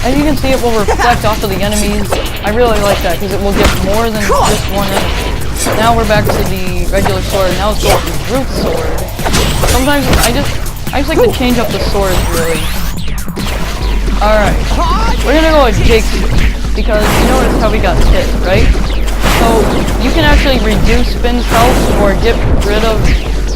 Speaker 1: As you can see, it will reflect off of the enemies. I really like that because it will get more than just one enemy. Now we're back to the regular sword. Now let's go with the brute sword. Sometimes I just like to change up the swords, really. Alright. We're gonna go with Jake's because you notice how we got hit, right? So you can actually reduce Finn's health or get rid of his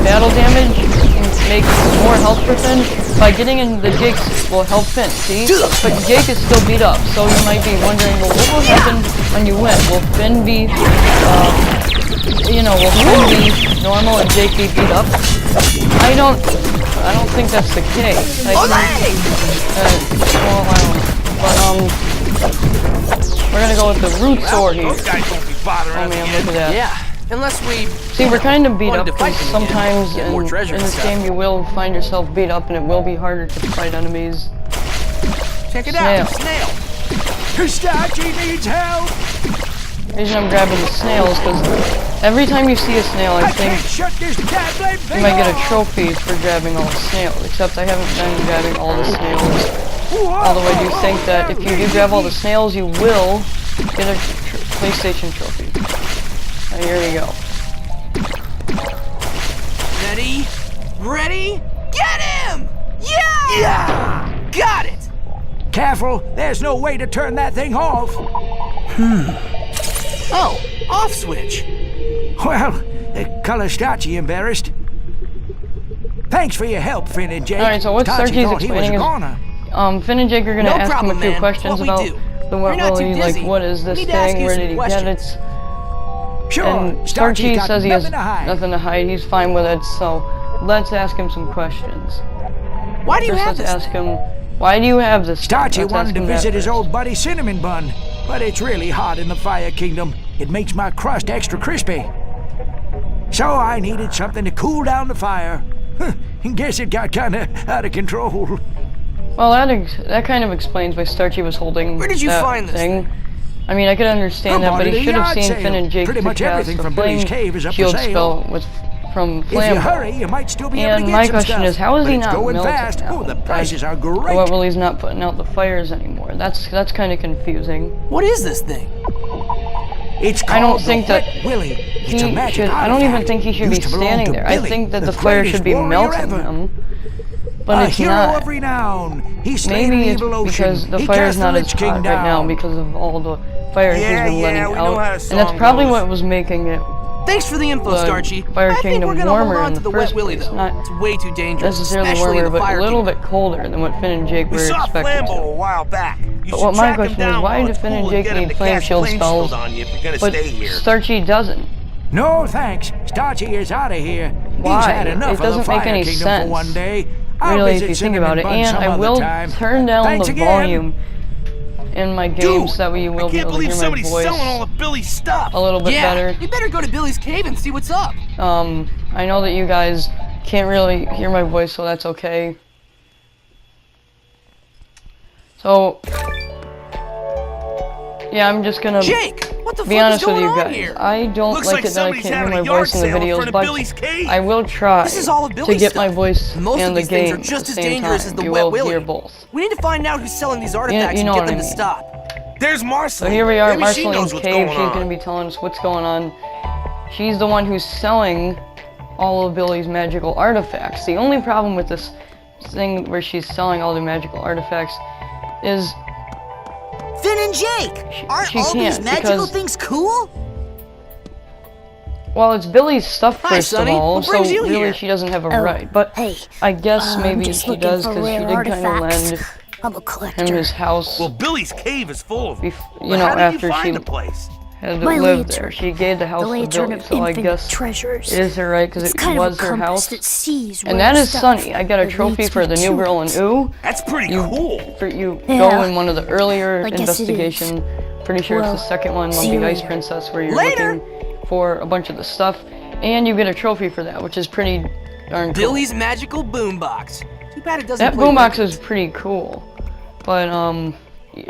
Speaker 1: battle damage and make more health for Finn by getting in the Jake's will help Finn, see? But Jake is still beat up, so you might be wondering, well, what will happen when you win? Will Finn be, will Finn be normal and Jake be beat up? I don't think that's the case. I think, we're gonna go with the root sword here.
Speaker 3: Those guys won't be bothering
Speaker 1: Oh
Speaker 3: us
Speaker 1: man,
Speaker 3: again.
Speaker 1: look at that.
Speaker 2: Yeah, unless we...
Speaker 1: See, we're kind of beat
Speaker 2: wanted
Speaker 1: up
Speaker 2: to fight
Speaker 1: because
Speaker 2: them again,
Speaker 1: sometimes
Speaker 2: get
Speaker 1: in
Speaker 2: more treasure and
Speaker 1: this
Speaker 2: stuff.
Speaker 1: game you will find yourself beat up and it will be harder to fight enemies.
Speaker 2: Check it out,
Speaker 1: Snail.
Speaker 2: snail.
Speaker 6: Starchy needs help!
Speaker 1: The reason I'm grabbing the snail is because every time you see a snail, I think
Speaker 6: Shut this damn
Speaker 1: you
Speaker 6: thing
Speaker 1: might get a
Speaker 6: off.
Speaker 1: trophy for grabbing all the snails, except I haven't been grabbing all the snails. Although I do think that if you do grab all the snails, you will get a PlayStation trophy. Here we go.
Speaker 2: Ready? Ready? Get him! Yeah! Yeah! Got it!
Speaker 5: Careful, there's no way to turn that thing off.
Speaker 2: Oh, off switch.
Speaker 5: Well, Kalastati embarrassed. Thanks for your help, Finn and Jake.
Speaker 1: Alright, so what
Speaker 5: Tachi
Speaker 1: Starkey's
Speaker 5: thought he was a
Speaker 1: explaining is,
Speaker 5: goner.
Speaker 1: Finn and Jake are gonna
Speaker 2: No
Speaker 1: ask
Speaker 2: problem,
Speaker 1: him a few
Speaker 2: man.
Speaker 1: questions
Speaker 2: What we
Speaker 1: about
Speaker 2: do.
Speaker 1: the
Speaker 2: You're
Speaker 1: Wet
Speaker 2: not too
Speaker 1: Willy, like
Speaker 2: dizzy.
Speaker 1: what is
Speaker 2: We
Speaker 1: this
Speaker 2: need to ask
Speaker 1: thing,
Speaker 2: you
Speaker 1: where
Speaker 2: some
Speaker 1: did he
Speaker 2: questions.
Speaker 1: get it?
Speaker 5: Sure,
Speaker 1: And
Speaker 5: Starkey
Speaker 1: Starkey
Speaker 5: got
Speaker 1: says he has
Speaker 5: nothing to hide.
Speaker 1: nothing to hide, he's fine with it, so let's ask him some questions.
Speaker 2: Why do you
Speaker 1: First,
Speaker 2: have
Speaker 1: let's
Speaker 2: this?
Speaker 1: ask him, why do you have this thing?
Speaker 5: Starchy
Speaker 1: Let's
Speaker 5: wanted
Speaker 1: ask
Speaker 5: to
Speaker 1: him that
Speaker 5: visit his
Speaker 1: first.
Speaker 5: old buddy Cinnamon Bun, but it's really hot in the Fire Kingdom. It makes my crust extra crispy. So I needed something to cool down the fire. Guess it got kinda out of control.
Speaker 1: Well, that kind of explains why Starchy was holding
Speaker 2: Where did you
Speaker 1: that
Speaker 2: find this
Speaker 1: thing. I mean, I could understand that,
Speaker 5: I
Speaker 1: but
Speaker 5: bought it
Speaker 1: he
Speaker 5: at a
Speaker 1: should have
Speaker 5: yard
Speaker 1: seen
Speaker 5: sale.
Speaker 1: Finn and Jake
Speaker 5: Pretty
Speaker 1: to
Speaker 5: much
Speaker 1: cast
Speaker 5: everything
Speaker 1: the
Speaker 5: from
Speaker 1: flame
Speaker 5: Billy's Cave is up for
Speaker 1: shield
Speaker 5: sale.
Speaker 1: spell from
Speaker 5: If you
Speaker 1: Flambo.
Speaker 5: hurry, you might still be able to
Speaker 1: And
Speaker 5: get
Speaker 1: my
Speaker 5: some
Speaker 1: question
Speaker 5: stuff.
Speaker 1: is, how is
Speaker 5: but
Speaker 1: he
Speaker 5: it's
Speaker 1: not
Speaker 5: going
Speaker 1: melting
Speaker 5: fast.
Speaker 1: now?
Speaker 5: Oh, the prices are
Speaker 1: Wet
Speaker 5: great.
Speaker 1: Willy's not putting out the fires anymore. That's kind of confusing.
Speaker 2: What is this thing?
Speaker 5: It's called
Speaker 1: I don't
Speaker 5: the
Speaker 1: think that
Speaker 5: Wet Willy. It's a
Speaker 1: He
Speaker 5: magic
Speaker 1: should. I don't even
Speaker 5: artifact.
Speaker 1: think he should be
Speaker 5: Used to belong
Speaker 1: standing
Speaker 5: to
Speaker 1: there. I
Speaker 5: Billy,
Speaker 1: think that the
Speaker 5: the
Speaker 1: fire
Speaker 5: greatest
Speaker 1: should be
Speaker 5: warrior
Speaker 1: melting
Speaker 5: ever.
Speaker 1: him. But
Speaker 5: A
Speaker 1: it's
Speaker 5: hero
Speaker 1: not.
Speaker 5: of renown. He slayed
Speaker 1: Maybe
Speaker 5: an
Speaker 1: it's
Speaker 5: evil ocean.
Speaker 1: because the
Speaker 5: He
Speaker 1: fire's
Speaker 5: cast
Speaker 1: not
Speaker 5: the
Speaker 1: as
Speaker 5: Lich King
Speaker 1: hot right now
Speaker 5: down.
Speaker 1: because of all the fire
Speaker 3: Yeah,
Speaker 1: he's been letting
Speaker 3: we know
Speaker 1: out.
Speaker 3: how the
Speaker 1: And that's
Speaker 3: song
Speaker 1: probably
Speaker 3: goes.
Speaker 1: what was making it
Speaker 2: Thanks for the info,
Speaker 1: the
Speaker 2: Starchy.
Speaker 1: Fire
Speaker 2: I think
Speaker 1: Kingdom
Speaker 2: we're gonna
Speaker 1: warmer
Speaker 2: hold on
Speaker 1: in
Speaker 2: to
Speaker 1: the
Speaker 2: the Wet
Speaker 1: first
Speaker 2: Willy,
Speaker 1: place,
Speaker 2: though.
Speaker 1: not
Speaker 2: It's way too dangerous,
Speaker 1: necessarily
Speaker 2: especially
Speaker 1: warmer,
Speaker 2: the
Speaker 1: but
Speaker 2: Fire
Speaker 1: a little
Speaker 2: Kingdom.
Speaker 1: bit colder than what Finn and Jake
Speaker 3: We
Speaker 1: were
Speaker 3: saw
Speaker 1: expecting
Speaker 3: Flambo
Speaker 1: to.
Speaker 3: a while back. You
Speaker 1: But
Speaker 3: should
Speaker 1: what my
Speaker 3: track him
Speaker 1: question
Speaker 3: down
Speaker 1: is, why
Speaker 3: while
Speaker 1: do
Speaker 3: it's
Speaker 1: Finn and
Speaker 3: cool
Speaker 1: Jake
Speaker 3: get him
Speaker 1: need
Speaker 3: to
Speaker 1: flame
Speaker 3: cast
Speaker 1: shield
Speaker 3: flame
Speaker 1: spells,
Speaker 3: shield on you if you're gonna
Speaker 1: but
Speaker 3: stay here?
Speaker 1: Starchy doesn't?
Speaker 5: No thanks. Starchy is out of here.
Speaker 1: Why?
Speaker 5: He's had enough
Speaker 1: It
Speaker 5: of the
Speaker 1: doesn't make
Speaker 5: Fire
Speaker 1: any
Speaker 5: Kingdom
Speaker 1: sense.
Speaker 5: for one day. I'll
Speaker 1: Really, if
Speaker 5: visit
Speaker 1: you think
Speaker 5: Cinnamon
Speaker 1: about it.
Speaker 5: Bun
Speaker 1: And
Speaker 5: some
Speaker 1: I
Speaker 5: other
Speaker 1: will
Speaker 5: time.
Speaker 1: turn down
Speaker 5: Thanks
Speaker 1: the
Speaker 5: again.
Speaker 1: volume in my game so that way you will
Speaker 3: I
Speaker 1: be
Speaker 3: can't
Speaker 1: able to
Speaker 3: believe
Speaker 1: hear my
Speaker 3: somebody's
Speaker 1: voice
Speaker 3: selling all of Billy's stuff.
Speaker 1: a little bit
Speaker 2: Yeah,
Speaker 1: better.
Speaker 2: we better go to Billy's cave and see what's up.
Speaker 1: I know that you guys can't really hear my voice, so that's okay. So, yeah, I'm just gonna
Speaker 2: Jake, what the
Speaker 1: be
Speaker 2: fuck is
Speaker 1: honest with
Speaker 2: going
Speaker 1: you
Speaker 2: on
Speaker 1: guys.
Speaker 2: here?
Speaker 1: I don't
Speaker 3: Looks
Speaker 1: like
Speaker 3: like
Speaker 1: it that I
Speaker 3: somebody's
Speaker 1: can't hear
Speaker 3: having
Speaker 1: my
Speaker 3: a yard
Speaker 1: voice in the
Speaker 3: sale in
Speaker 1: videos,
Speaker 3: front of
Speaker 1: but
Speaker 3: Billy's cave.
Speaker 1: I will try
Speaker 2: This is all of
Speaker 1: to
Speaker 2: Billy's
Speaker 1: get my
Speaker 2: stuff.
Speaker 1: voice
Speaker 2: Most
Speaker 1: and
Speaker 2: of
Speaker 1: the
Speaker 2: these things
Speaker 1: game
Speaker 2: are just
Speaker 1: at the
Speaker 2: as
Speaker 1: same
Speaker 2: dangerous
Speaker 1: time.
Speaker 2: as the
Speaker 1: You
Speaker 2: Wet
Speaker 1: will
Speaker 2: Willy.
Speaker 1: hear both.
Speaker 2: We need to find out who's selling these artifacts
Speaker 1: you know
Speaker 2: and
Speaker 1: what
Speaker 2: get
Speaker 1: I
Speaker 2: them to
Speaker 1: mean.
Speaker 2: stop.
Speaker 3: There's Marceline.
Speaker 1: So here we are at
Speaker 3: Maybe she knows
Speaker 1: Marceline's
Speaker 3: what's
Speaker 1: cave.
Speaker 3: going
Speaker 1: She's
Speaker 3: on.
Speaker 1: going to be telling us what's going on. She's the one who's selling all of Billy's magical artifacts. The only problem with this thing where she's selling all the magical artifacts is
Speaker 5: Finn and Jake, aren't
Speaker 1: she
Speaker 5: all these
Speaker 1: can't,
Speaker 5: magical
Speaker 1: because-
Speaker 5: things cool?
Speaker 1: well, it's Billy's stuff
Speaker 2: Hi,
Speaker 1: first
Speaker 2: Sonny.
Speaker 1: of all,
Speaker 2: What
Speaker 1: so
Speaker 2: brings you
Speaker 1: really
Speaker 2: here?
Speaker 1: she doesn't have a
Speaker 4: Oh,
Speaker 1: right. But
Speaker 4: hey,
Speaker 1: I guess
Speaker 4: I'm
Speaker 1: maybe
Speaker 4: just
Speaker 1: she
Speaker 4: looking
Speaker 1: does
Speaker 4: for
Speaker 1: because she
Speaker 4: rare
Speaker 1: did kind of
Speaker 4: artifacts.
Speaker 1: lend
Speaker 4: I'm a
Speaker 1: him
Speaker 4: collector.
Speaker 1: his house.
Speaker 3: Well, Billy's cave is full of them.
Speaker 1: You
Speaker 3: But
Speaker 1: know,
Speaker 3: how did
Speaker 1: after
Speaker 3: you
Speaker 1: she
Speaker 3: find the place?
Speaker 1: had to
Speaker 4: My
Speaker 1: live
Speaker 4: lantern.
Speaker 1: there, she gave the house
Speaker 4: The
Speaker 1: to
Speaker 4: lantern
Speaker 1: Billy.
Speaker 4: of
Speaker 1: So I
Speaker 4: infinite
Speaker 1: guess
Speaker 4: treasures.
Speaker 1: it is her right because
Speaker 4: It's
Speaker 1: it
Speaker 4: kind
Speaker 1: was
Speaker 4: of a
Speaker 1: her
Speaker 4: compass
Speaker 1: house.
Speaker 4: that sees
Speaker 1: And
Speaker 4: rare
Speaker 1: that is
Speaker 4: stuff
Speaker 1: Sunny. I got a
Speaker 4: that
Speaker 1: trophy
Speaker 4: leads
Speaker 1: for
Speaker 4: me
Speaker 1: the new
Speaker 4: to
Speaker 1: girl
Speaker 4: it.
Speaker 1: in Ooh.
Speaker 3: That's pretty
Speaker 1: You
Speaker 3: cool.
Speaker 1: go
Speaker 4: Yeah,
Speaker 1: in one of the earlier
Speaker 4: I guess it is.
Speaker 1: investigation. Pretty sure
Speaker 4: Well,
Speaker 1: it's the second one,
Speaker 4: see
Speaker 1: Lumpy
Speaker 4: you
Speaker 1: Ice
Speaker 4: later.
Speaker 1: Princess, where you're
Speaker 2: Later.
Speaker 1: looking for a bunch of the stuff, and you get a trophy for that, which is pretty darn cool.
Speaker 2: Billy's magical boombox. Too bad it doesn't
Speaker 1: That
Speaker 2: play
Speaker 1: boombox
Speaker 2: records.
Speaker 1: is pretty cool, but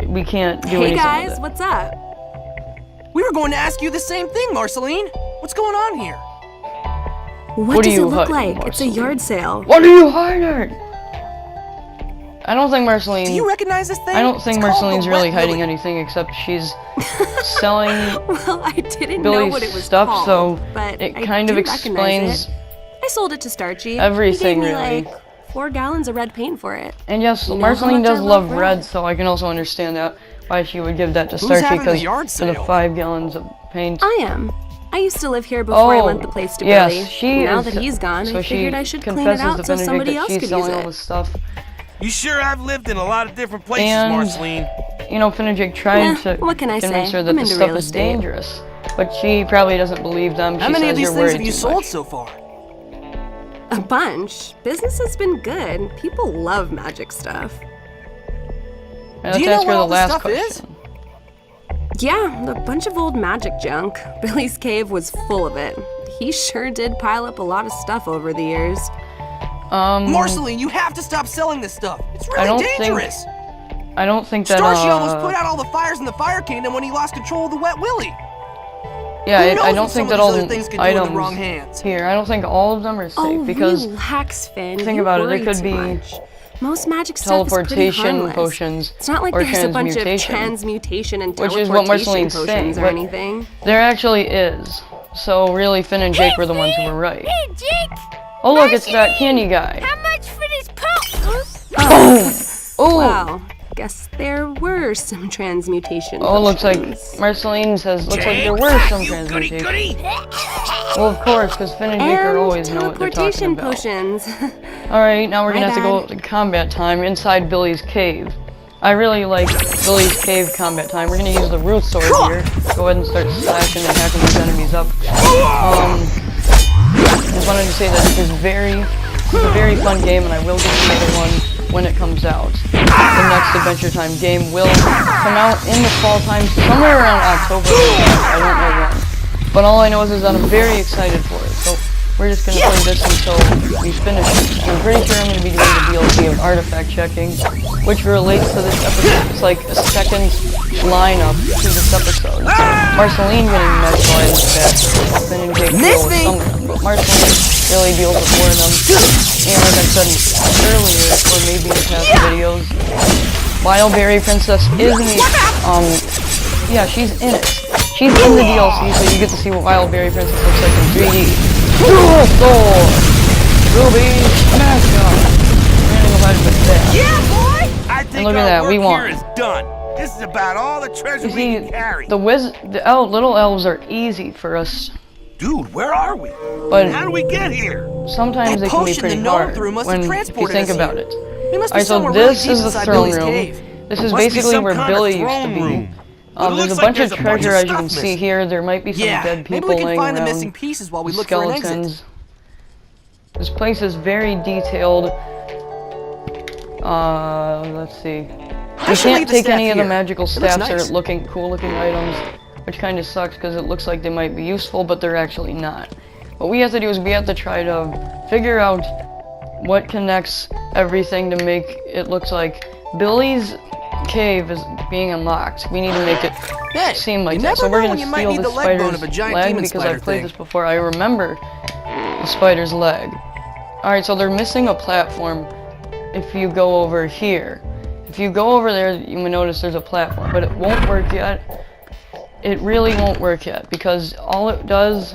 Speaker 1: we can't do
Speaker 7: Hey
Speaker 1: anything
Speaker 7: guys,
Speaker 1: with it.
Speaker 7: what's up?
Speaker 2: We were going to ask you the same thing, Marceline. What's going on here?
Speaker 7: What
Speaker 1: are
Speaker 7: does it
Speaker 1: you
Speaker 7: look
Speaker 1: hiding,
Speaker 7: like? It's a
Speaker 1: Marceline?
Speaker 7: yard sale.
Speaker 1: What are you hiding? I don't think Marceline.
Speaker 2: Do you recognize this thing?
Speaker 1: I don't think
Speaker 2: It's called the
Speaker 1: Marceline's really
Speaker 2: Wet
Speaker 1: hiding
Speaker 2: Willy.
Speaker 1: anything except she's selling
Speaker 7: Well, I didn't know
Speaker 1: Billy's
Speaker 7: what it was
Speaker 1: stuff,
Speaker 7: called,
Speaker 1: so
Speaker 7: but
Speaker 1: it
Speaker 7: I
Speaker 1: kind of
Speaker 7: do recognize
Speaker 1: explains.
Speaker 7: it. I sold it to Starchy.
Speaker 1: everything,
Speaker 7: he gave me
Speaker 1: really.
Speaker 7: like 4 gallons of red paint for it.
Speaker 1: And yes,
Speaker 7: You know
Speaker 1: Marceline
Speaker 7: how much
Speaker 1: does
Speaker 7: I
Speaker 1: love
Speaker 7: love
Speaker 1: red,
Speaker 7: red.
Speaker 1: so I can also understand that why she would give that to
Speaker 2: Who's
Speaker 1: Starchy
Speaker 2: having the
Speaker 1: because
Speaker 2: yard
Speaker 1: for the
Speaker 2: sale?
Speaker 1: 5 gallons of paint.
Speaker 7: I am. I used to live here before I lent the place to Billy.
Speaker 1: yes, she
Speaker 7: now
Speaker 1: is.
Speaker 7: that he's gone,
Speaker 1: so
Speaker 7: I figured
Speaker 1: she
Speaker 7: I should clean it
Speaker 1: confesses
Speaker 7: out
Speaker 1: to
Speaker 7: so
Speaker 1: Benedict
Speaker 7: somebody
Speaker 1: that
Speaker 7: else
Speaker 1: she's
Speaker 7: could use
Speaker 1: selling all
Speaker 7: it.
Speaker 1: this stuff.
Speaker 3: You sure have lived in a lot of different places,
Speaker 1: And-
Speaker 3: Marceline.
Speaker 1: You know, Finn and Jake tried
Speaker 7: Eh,
Speaker 1: to
Speaker 7: what can I
Speaker 1: convince
Speaker 7: say?
Speaker 1: her that
Speaker 7: I'm
Speaker 1: the
Speaker 7: into
Speaker 1: stuff
Speaker 7: real
Speaker 1: is
Speaker 7: estate.
Speaker 1: dangerous, but she probably doesn't believe them.
Speaker 2: How
Speaker 1: She
Speaker 2: many
Speaker 1: says
Speaker 2: of these
Speaker 1: you're
Speaker 2: things
Speaker 1: worried
Speaker 2: have you
Speaker 1: too
Speaker 2: sold
Speaker 1: much.
Speaker 2: so far?
Speaker 7: A bunch. Business has been good. People love magic stuff.
Speaker 1: And
Speaker 2: Do
Speaker 1: let's
Speaker 2: you know
Speaker 1: ask her
Speaker 2: what
Speaker 1: the
Speaker 2: all this
Speaker 1: last
Speaker 2: stuff is?
Speaker 1: question.
Speaker 7: Yeah, a bunch of old magic junk. Billy's cave was full of it. He sure did pile up a lot of stuff over the years.
Speaker 2: Marceline, you have to stop selling this stuff. It's really
Speaker 1: don't think
Speaker 2: dangerous.
Speaker 1: I don't think that.
Speaker 2: Starchy almost put out all the fires in the Fire Kingdom when he lost control of the Wet Willy.
Speaker 1: Yeah,
Speaker 2: Who
Speaker 1: I
Speaker 2: knows
Speaker 1: don't
Speaker 2: what
Speaker 1: think
Speaker 2: some
Speaker 1: that
Speaker 2: of
Speaker 1: all
Speaker 2: these
Speaker 1: the
Speaker 2: other things could do in the
Speaker 1: items
Speaker 2: wrong hands.
Speaker 1: here. I don't think all of them are safe
Speaker 7: Oh,
Speaker 1: because
Speaker 7: relax, Finn.
Speaker 1: think
Speaker 7: You
Speaker 1: about it, they
Speaker 7: worry
Speaker 1: could
Speaker 7: too
Speaker 1: be
Speaker 7: much. Most magic stuff is pretty
Speaker 1: teleportation
Speaker 7: harmless.
Speaker 1: potions
Speaker 7: It's not like
Speaker 1: or
Speaker 7: there's a bunch of
Speaker 1: transmutation,
Speaker 7: transmutation and
Speaker 1: which is what
Speaker 7: teleportation
Speaker 1: Marceline's
Speaker 7: potions
Speaker 1: saying,
Speaker 7: or
Speaker 1: but
Speaker 7: anything.
Speaker 1: there actually is. So really, Finn and Jake were the ones who were right.
Speaker 8: Hey, Jake!
Speaker 1: Oh look, it's that candy guy.
Speaker 8: How much for this pump?
Speaker 1: Oh,
Speaker 7: Wow. Guess there were some transmutation
Speaker 1: oh, looks like
Speaker 7: potions.
Speaker 1: Marceline says, looks like there were some transmutation. Well, of course, because Finn and Jake
Speaker 7: And
Speaker 1: always know what they're talking
Speaker 7: teleportation
Speaker 1: about.
Speaker 7: potions.
Speaker 1: Alright, now we're gonna
Speaker 7: My
Speaker 1: have to go to combat time inside Billy's cave. I really like Billy's cave combat time. We're gonna use the root sword here. Go ahead and start slashing and hacking these enemies up. Just wanted to say that this is a very fun game, and I will get another one when it comes out. The next Adventure Time game will come out in the fall time, somewhere around October. I don't know when. But all I know is that I'm very excited for it. So we're just gonna play this until we finish it. And I'm pretty sure I'm gonna be doing the DLC of artifact checking, which relates to this episode. It's like a second lineup to this episode. Marceline getting messed by this bastard. Finn and Jake deal with some of them, but Marceline really deals with more of them. And like I said earlier, or maybe in past videos, Wild Berry Princess is in the, yeah, she's in it. She's in the DLC, so you get to see what Wild Berry Princess looks like in 3D. Dual Sword! Ruby Smash-Up! We're gonna go ahead and put that.
Speaker 3: Yeah, boy! I think
Speaker 1: look at
Speaker 3: our
Speaker 1: that,
Speaker 3: work
Speaker 1: we won.
Speaker 3: here is done. This is about all the treasure
Speaker 1: You
Speaker 3: we
Speaker 1: see,
Speaker 3: can carry.
Speaker 1: the little elves are easy for us,
Speaker 3: Dude, where are we?
Speaker 1: but
Speaker 3: How do we get here?
Speaker 1: sometimes
Speaker 2: That
Speaker 1: they can be
Speaker 2: potion
Speaker 1: pretty
Speaker 2: the gnome
Speaker 1: hard
Speaker 2: threw must have
Speaker 1: when if you
Speaker 2: transported
Speaker 1: think
Speaker 2: us
Speaker 1: about
Speaker 2: here.
Speaker 1: it.
Speaker 2: We must be
Speaker 1: Alright, so
Speaker 2: somewhere really
Speaker 1: this
Speaker 2: deep
Speaker 1: is the
Speaker 2: inside
Speaker 1: throne
Speaker 2: Billy's
Speaker 1: room.
Speaker 2: cave.
Speaker 1: This is
Speaker 3: Must be
Speaker 1: basically
Speaker 3: some
Speaker 1: where
Speaker 3: kind of
Speaker 1: Billy used to
Speaker 3: throne
Speaker 1: be.
Speaker 3: room. But it
Speaker 1: There's
Speaker 3: looks
Speaker 1: a
Speaker 3: like
Speaker 1: bunch
Speaker 3: there's
Speaker 1: of
Speaker 3: a bunch
Speaker 1: treasure,
Speaker 3: of
Speaker 1: as you
Speaker 3: stuff
Speaker 1: can see
Speaker 3: missing.
Speaker 1: here. There might be some
Speaker 2: Yeah,
Speaker 1: dead
Speaker 2: maybe
Speaker 1: people
Speaker 2: we can
Speaker 1: laying
Speaker 2: find the
Speaker 1: around.
Speaker 2: missing pieces while we look for an exit.
Speaker 1: Skeletons. This place is very detailed. Let's see.
Speaker 2: I
Speaker 1: You
Speaker 2: should
Speaker 1: can't
Speaker 2: leave the
Speaker 1: take
Speaker 2: staff
Speaker 1: any of the
Speaker 2: here.
Speaker 1: magical
Speaker 2: It looks
Speaker 1: staffs
Speaker 2: nice.
Speaker 1: or cool looking items, which kind of sucks because it looks like they might be useful, but they're actually not. What we have to do is we have to try to figure out what connects everything to make it look like Billy's cave is being unlocked. We need to make it
Speaker 2: Hey,
Speaker 1: seem like
Speaker 2: you
Speaker 1: that.
Speaker 2: never
Speaker 1: So we're
Speaker 2: know
Speaker 1: gonna
Speaker 2: when you might
Speaker 1: steal
Speaker 2: need
Speaker 1: the
Speaker 2: the leg bone
Speaker 1: spider's
Speaker 2: of a giant
Speaker 1: leg
Speaker 2: demon
Speaker 1: because
Speaker 2: spider
Speaker 1: I've played
Speaker 2: thing.
Speaker 1: this before. I remember the spider's leg. Alright, so they're missing a platform if you go over here. If you go over there, you may notice there's a platform, but it won't work yet. It really won't work yet because all it does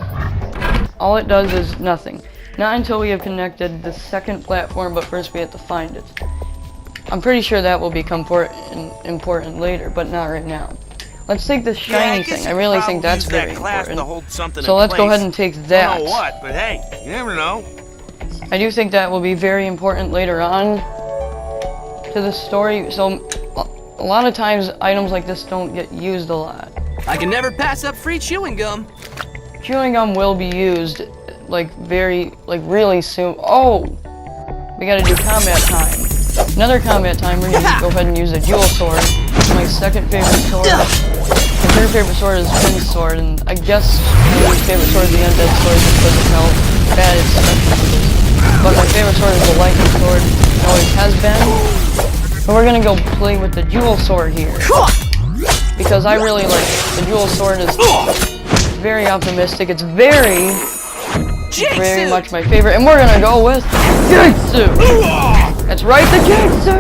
Speaker 1: is nothing. Not until we have connected the second platform, but first we have to find it. I'm pretty sure that will become important later, but not right now. Let's take this shiny thing. I really think that's very important. So let's go ahead and take that.
Speaker 3: I don't know what, but hey, you never know.
Speaker 1: I do think that will be very important later on to the story. So a lot of times items like this don't get used a lot.
Speaker 2: I can never pass up free chewing gum.
Speaker 1: Chewing gum will be used really soon. Oh, we gotta do combat time. Another combat time. We're gonna go ahead and use a dual sword. My second favorite sword. My third favorite sword is Finn's sword, and I guess my least favorite sword is the undead sword just because of how bad its special is. But my favorite sword is the lightning sword. It always has been. So we're gonna go play with the dual sword here. Because I really like it. The dual sword is very optimistic. It's very much my favorite. And we're gonna go with Jitsu! That's right, the Jitsu!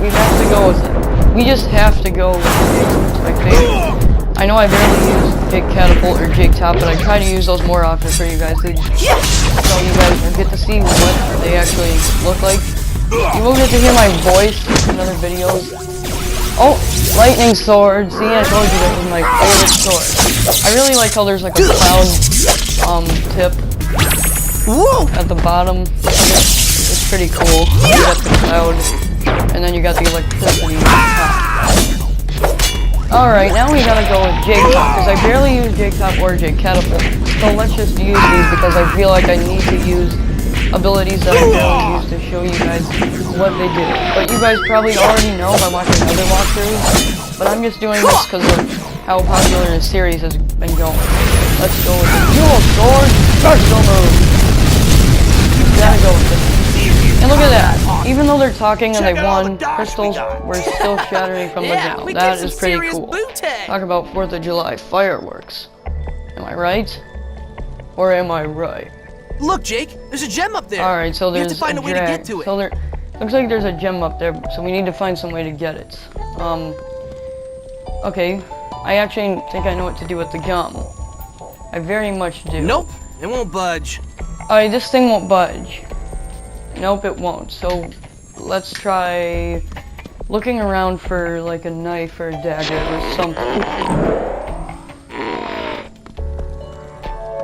Speaker 1: We have to go with it. We just have to go with the Jitsu. It's my favorite. I know I barely use Jake Catapult or Jake Top, but I try to use those more often for you guys. So you guys will get to see what they actually look like. You will get to hear my voice in other videos. Oh, lightning sword. See, I told you that was my favorite sword. I really like how there's like a cloud tip at the bottom. It's pretty cool. You got the cloud, and then you got the electricity on top. Alright, now we gotta go with Jake Top, because I barely use Jake Top or Jake Catapult. So let's just use these because I feel like I need to use abilities that I barely use to show you guys what they do. But you guys probably already know by watching other walkthroughs, but I'm just doing this because of how popular the series has been going. Let's go with the dual sword special move. You gotta go with it. And look at that. Even though they're talking and they won, crystals were still shattering from the ground. That is pretty cool. Talk about 4th of July fireworks. Am I right? Or am I right?
Speaker 2: Look, Jake, there's a gem up there.
Speaker 1: Alright, so
Speaker 2: We
Speaker 1: there's
Speaker 2: have to find a way to get to it.
Speaker 1: So there looks like there's a gem up there, so we need to find some way to get it. Okay. I actually think I know what to do with the gum. I very much do.
Speaker 2: Nope, it won't budge.
Speaker 1: Alright, this thing won't budge. Nope, it won't. So let's try looking around for like a knife or a dagger or something.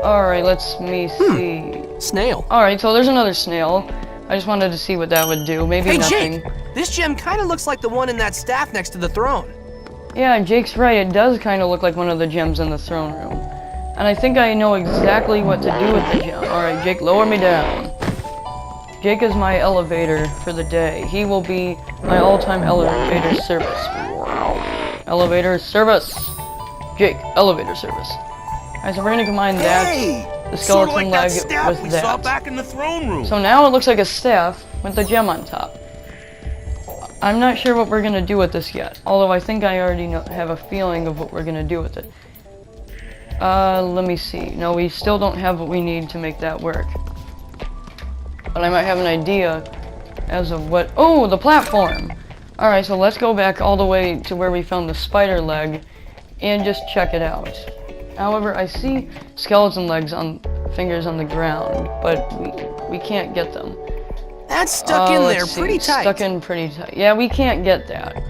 Speaker 1: Alright, let's me see.
Speaker 2: Snail.
Speaker 1: Alright, so there's another snail. I just wanted to see what that would do. Maybe
Speaker 2: Hey,
Speaker 1: nothing.
Speaker 2: Jake, this gem kind of looks like the one in that staff next to the throne.
Speaker 1: Yeah, Jake's right. It does kind of look like one of the gems in the throne room. And I think I know exactly what to do with the gem. Alright, Jake, lower me down. Jake is my elevator for the day. He will be my all-time elevator service. Elevator service. Jake, elevator service. Alright, so we're gonna combine that,
Speaker 3: Hey!
Speaker 1: the
Speaker 3: Sort
Speaker 1: skeleton
Speaker 3: of like
Speaker 1: leg,
Speaker 3: that staff
Speaker 1: with
Speaker 3: we
Speaker 1: that.
Speaker 3: saw back in the throne room.
Speaker 1: So now it looks like a staff with the gem on top. I'm not sure what we're gonna do with this yet, although I think I already have a feeling of what we're gonna do with it. Let me see. No, we still don't have what we need to make that work. But I might have an idea as of what... Oh, the platform! Alright, so let's go back all the way to where we found the spider leg and just check it out. However, I see skeleton legs on fingers on the ground, but we can't get them.
Speaker 2: That's stuck in there
Speaker 1: Let's see.
Speaker 2: pretty tight.
Speaker 1: Stuck in pretty tight. Yeah, we can't get that.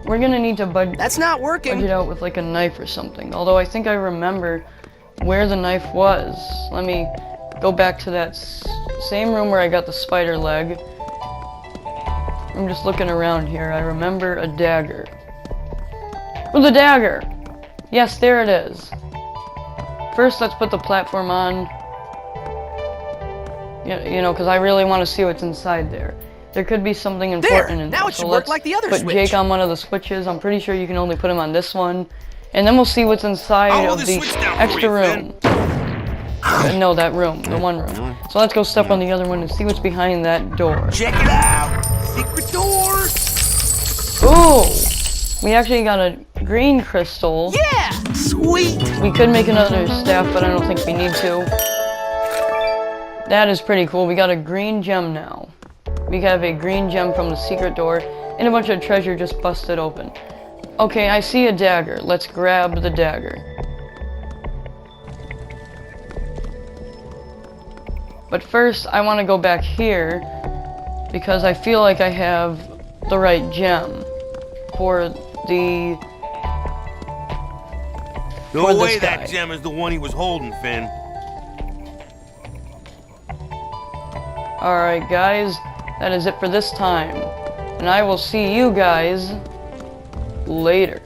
Speaker 1: We're gonna need to budge
Speaker 2: That's not working.
Speaker 1: it out with like a knife or something. Although I think I remember where the knife was. Let me go back to that same room where I got the spider leg. I'm just looking around here. I remember a dagger. Oh, the dagger! Yes, there it is. First, let's put the platform on. You know, because I really want to see what's inside there. There could be something important in there.
Speaker 2: Now it should work like the other
Speaker 1: put
Speaker 2: switch.
Speaker 1: Jake on one of the switches. I'm pretty sure you can only put him on this one. And then we'll see what's inside
Speaker 3: I'll hold
Speaker 1: of
Speaker 3: the
Speaker 1: the
Speaker 3: switch down for
Speaker 1: extra
Speaker 3: you,
Speaker 1: room. No, that room. The one room. So let's go step on the other one and see what's behind that door.
Speaker 3: Check it out! Secret door!
Speaker 1: Ooh! We actually got a green crystal.
Speaker 2: Yeah!
Speaker 3: Sweet!
Speaker 1: We could make another staff, but I don't think we need to. That is pretty cool. We got a green gem now. We have a green gem from the secret door, and a bunch of treasure just busted open. Okay, I see a dagger. Let's grab the dagger. But first, I want to go back here, because I feel like I have the right gem for the...
Speaker 3: No
Speaker 1: For this
Speaker 3: way
Speaker 1: guy.
Speaker 3: that gem is the one he was holding, Finn.
Speaker 1: Alright guys, that is it for this time. And I will see you guys later.